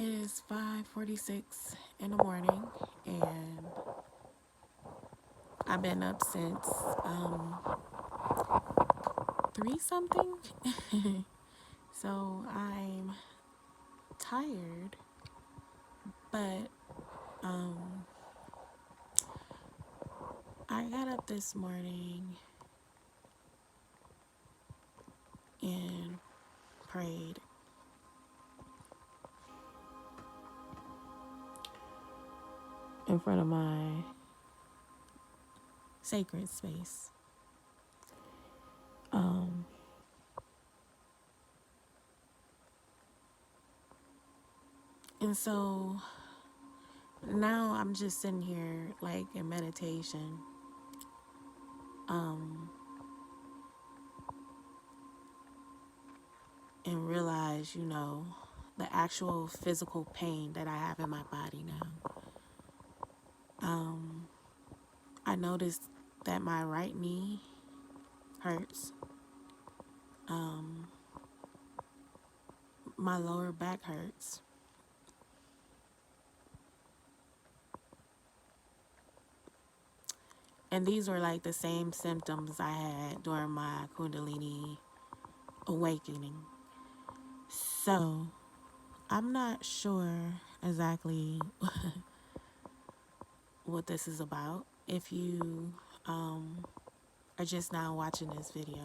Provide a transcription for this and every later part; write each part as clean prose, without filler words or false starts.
It is 5:46 in the morning, and I've been up since 3 something. So I'm tired, but I got up this morning and prayed. In front of my sacred space. And so now I'm just sitting here like in meditation. And realize, the actual physical pain that I have in my body now. I noticed that my right knee hurts. My lower back hurts. And these were like the same symptoms I had during my Kundalini awakening. So I'm not sure exactly what this is about. If you are just now watching this video,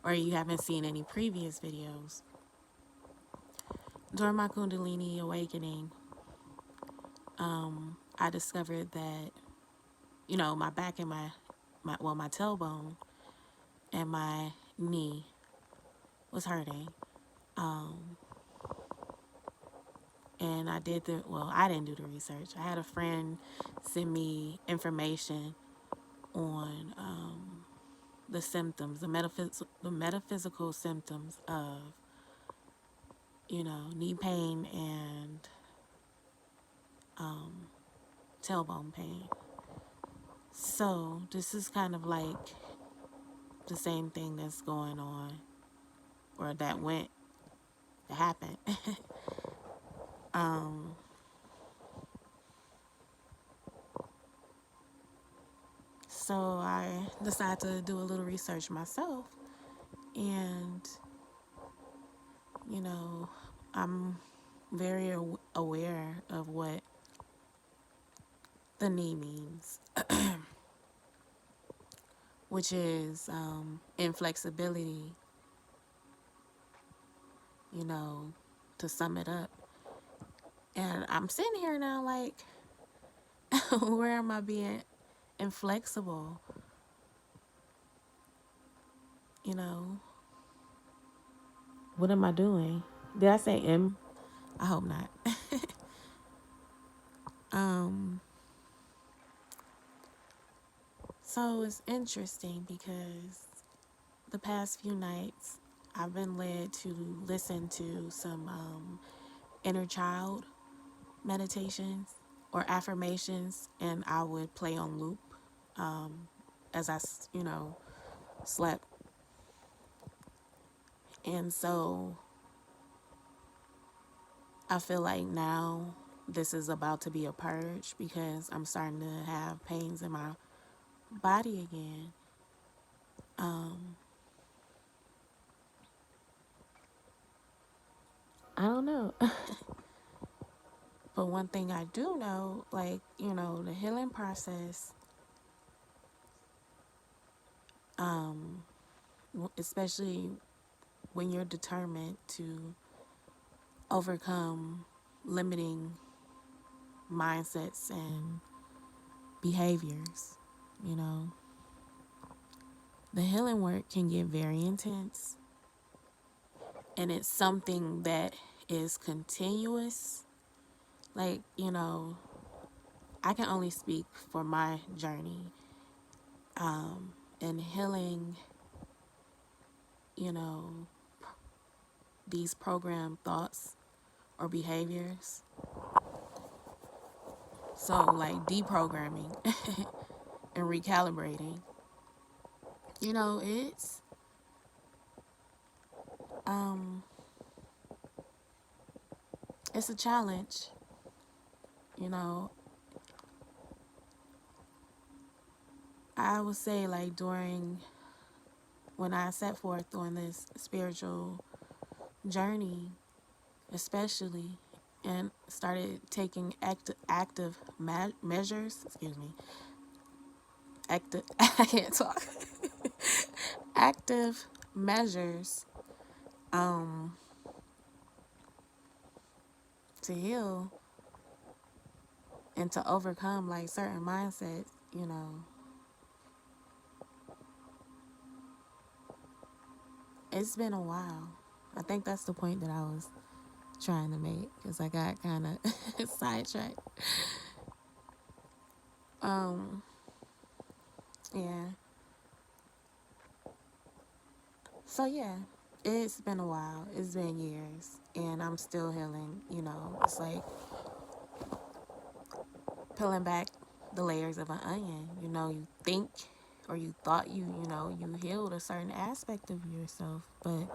or you haven't seen any previous videos, during my Kundalini awakening, I discovered that, my back and my tailbone and my knee was hurting. And I didn't do the research. I had a friend send me information on the symptoms, the metaphysical symptoms of, knee pain and tailbone pain. So this is kind of like the same thing that's going on, or that happened. So I decided to do a little research myself, and I'm very aware of what the knee means, which is inflexibility, to sum it up. And I'm sitting here now like, where am I being inflexible? What am I doing? Did I say M? I hope not. So it's interesting because the past few nights I've been led to listen to some inner child meditations or affirmations, and I would play on loop as I, slept. And so I feel like now this is about to be a purge because I'm starting to have pains in my body again. I don't know. But one thing I do know, like, the healing process, especially when you're determined to overcome limiting mindsets and behaviors, you know, the healing work can get very intense. And it's something that is continuous. Like, I can only speak for my journey. And healing, you know, these programmed thoughts or behaviors. So, like, deprogramming and recalibrating. It's it's a challenge. You know, I would say, like, during when I set forth on this spiritual journey, especially, and started taking active measures, excuse me, active, I can't talk, active measures um, to heal and to overcome, like, certain mindsets, you know, it's been a while. I think that's the point that I was trying to make, because I got kind of sidetracked. Um, yeah. So yeah, it's been a while. It's been years, and I'm still healing. You know, it's like peeling back the layers of an onion. You know, you think or you thought you healed a certain aspect of yourself, but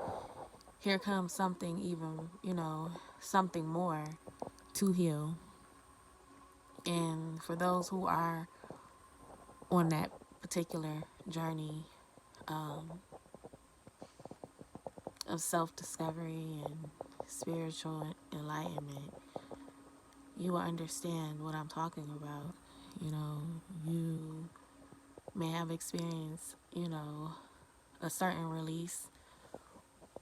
here comes something even, something more to heal. And for those who are on that particular journey of self-discovery and spiritual enlightenment, you will understand what I'm talking about. You know, you may have experienced, a certain release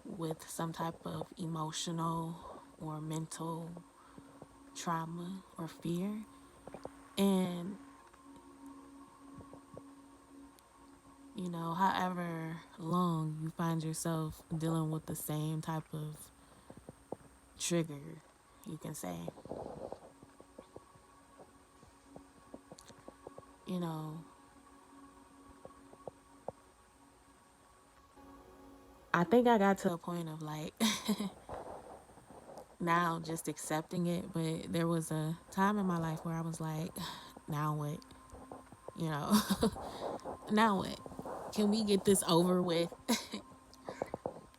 with some type of emotional or mental trauma or fear. And, however long you find yourself dealing with the same type of trigger, you can say, you know, I think I got to a point of like now just accepting it, but there was a time in my life where I was like, now what? You know, now what? Can we get this over with?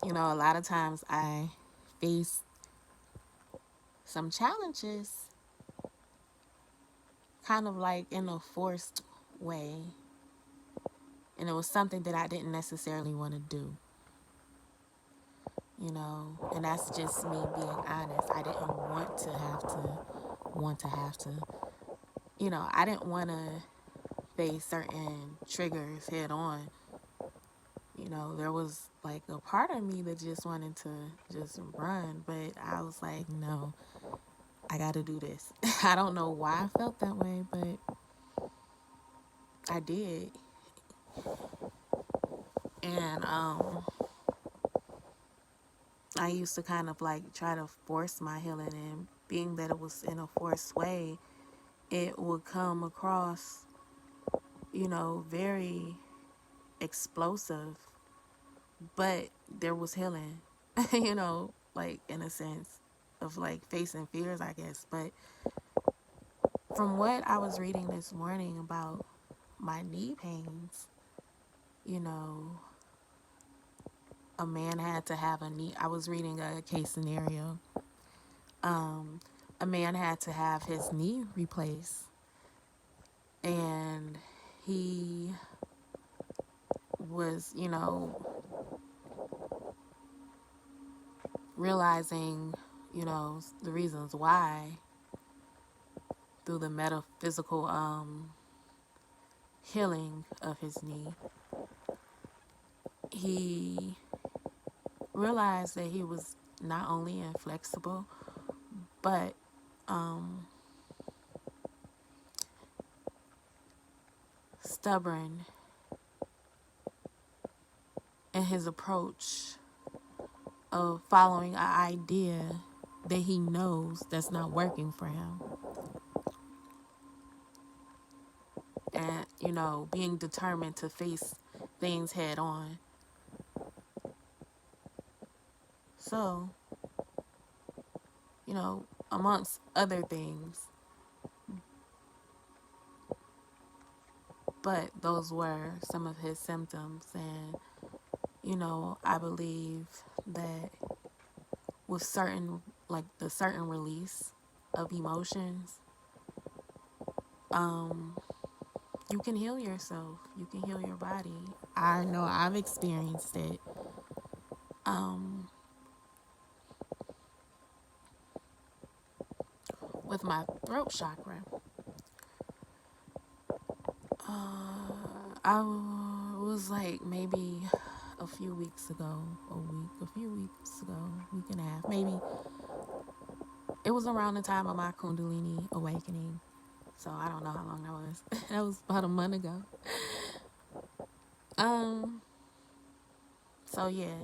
A lot of times I face some challenges kind of like in a forced way, and it was something that I didn't necessarily want to do. And that's just me being honest. I didn't want to have to. I didn't want to face certain triggers head on. There was like a part of me that just wanted to just run, but I was like, no, I got to do this. I don't know why I felt that way, but I did. And I used to kind of like try to force my healing, and being that it was in a forced way, it would come across, very explosive, but there was healing, like in a sense of like facing fears, I guess. But from what I was reading this morning about my knee pains, you know, a man had to have a knee. I was reading a case scenario. A man had to have his knee replaced, and he was, realizing, the reasons why through the metaphysical healing of his knee. He realized that he was not only inflexible, but stubborn in his approach of following an idea that he knows that's not working for him. And, being determined to face things head on. So, amongst other things, but those were some of his symptoms. And, I believe that with certain like the certain release of emotions, um, you can heal yourself. You can heal your body. I know I've experienced it. Um, with my throat chakra. I was like maybe a few weeks ago, a few weeks ago, week and a half, maybe. It was around the time of my Kundalini awakening. So I don't know how long that was. That was about a month ago. Um, so yeah.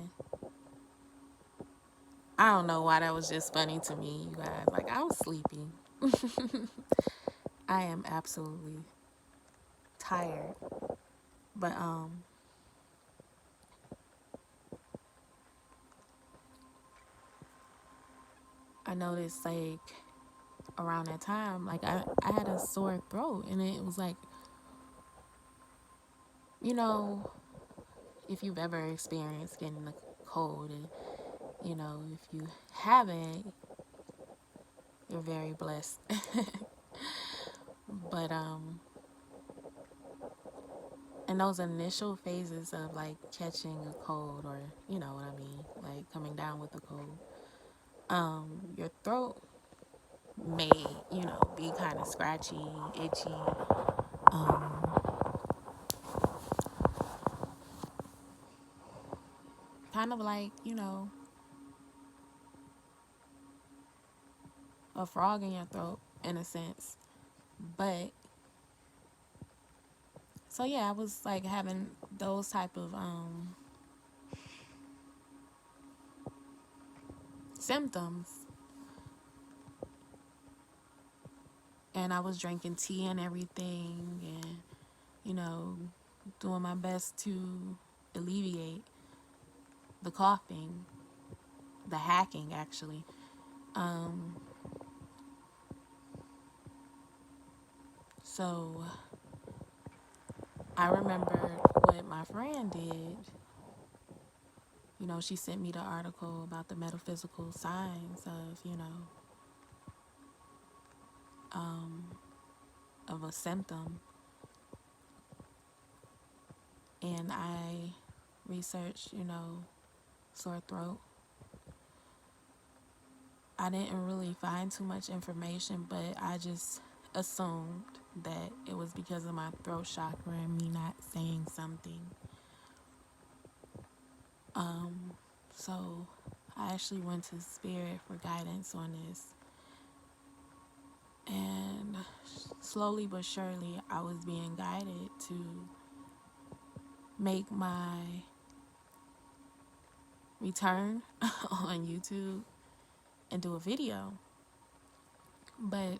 I don't know why that was just funny to me, you guys. Like, I was sleepy. I am absolutely tired. But I noticed like around that time, like I had a sore throat, and it was like, you know, if you've ever experienced getting a cold, and if you haven't, you're very blessed. But in those initial phases of like catching a cold, or you know what I mean, like coming down with a cold, your throat may, be kind of scratchy, itchy, kind of like, a frog in your throat in a sense. But so yeah, I was like having those type of symptoms, and I was drinking tea and everything, and doing my best to alleviate the coughing, the hacking actually. So I remember what my friend did. She sent me the article about the metaphysical signs of, of a symptom. And I researched, sore throat. I didn't really find too much information, but I just assumed that it was because of my throat chakra and me not saying something. So I actually went to Spirit for guidance on this. And slowly but surely, I was being guided to make my return on YouTube and do a video. But,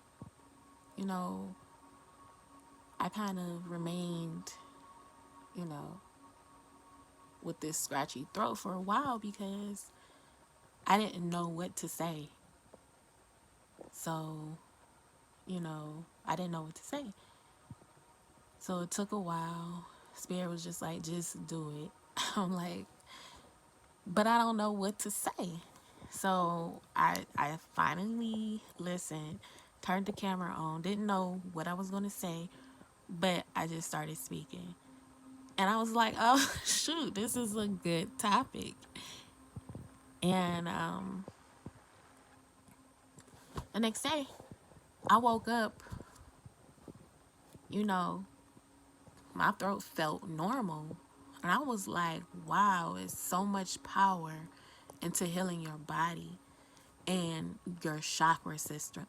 you know, I kind of remained, you know, with this scratchy throat for a while because I didn't know what to say. So, I didn't know what to say. So it took a while. Spirit was just like, just do it. I'm like, but I don't know what to say. So I finally listened, turned the camera on, didn't know what I was going to say, but I just started speaking. And I was like, oh, shoot, this is a good topic. And the next day, I woke up, you know, my throat felt normal. And I was like, wow, it's so much power into healing your body and your chakra system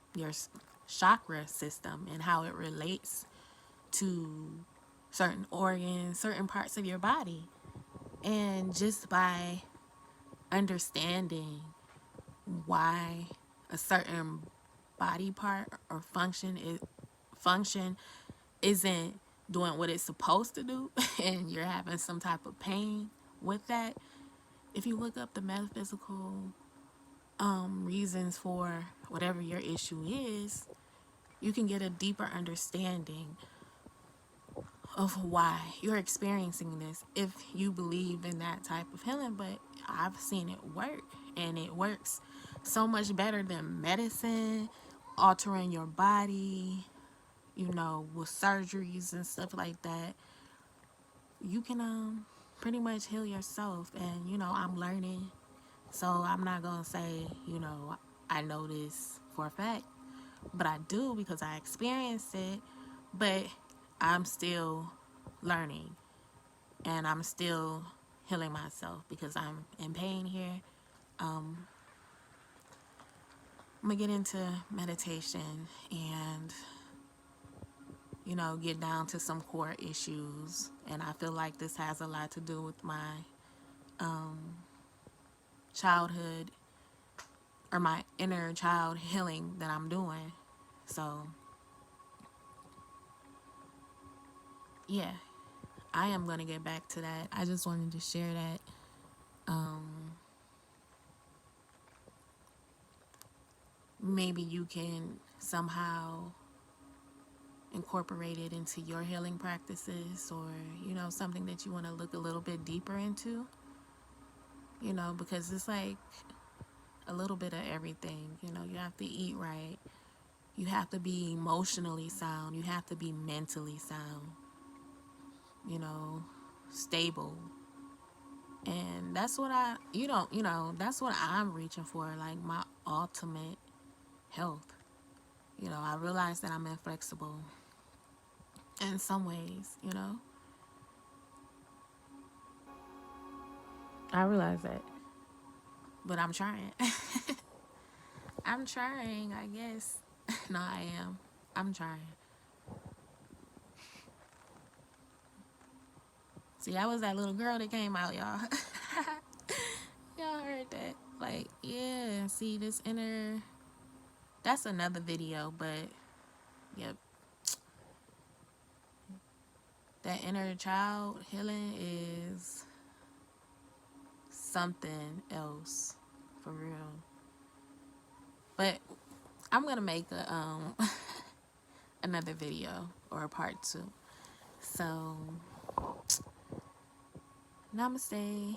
and how it relates to certain organs, certain parts of your body. And just by understanding why a certain body part or function isn't doing what it's supposed to do and you're having some type of pain with that, if you look up the metaphysical reasons for whatever your issue is, you can get a deeper understanding of why you're experiencing this if you believe in that type of healing. But I've seen it work, and it works so much better than medicine, altering your body, with surgeries and stuff like that. You can pretty much heal yourself, and I'm learning. So I'm not gonna say, I know this for a fact, but I do because I experienced it. But I'm still learning, and I'm still healing myself because I'm in pain here. I'm gonna get into meditation and get down to some core issues. And I feel like this has a lot to do with my childhood, or my inner child healing that I'm doing. So, yeah, I am going to get back to that. I just wanted to share that. Maybe you can somehow incorporate it into your healing practices, or, something that you want to look a little bit deeper into, because it's like a little bit of everything. You have to eat right. You have to be emotionally sound. You have to be mentally sound, you know, stable. And that's what that's what I'm reaching for, like my ultimate health. I realize that I'm inflexible in some ways. I realize that. But I'm trying. I'm trying, I guess. No, I am. I'm trying. See, I was that little girl that came out, y'all. Y'all heard that. Like, yeah, see this inner, that's another video, but yep. That inner child healing is something else for real. But I'm gonna make a another video, or a part 2. So namaste.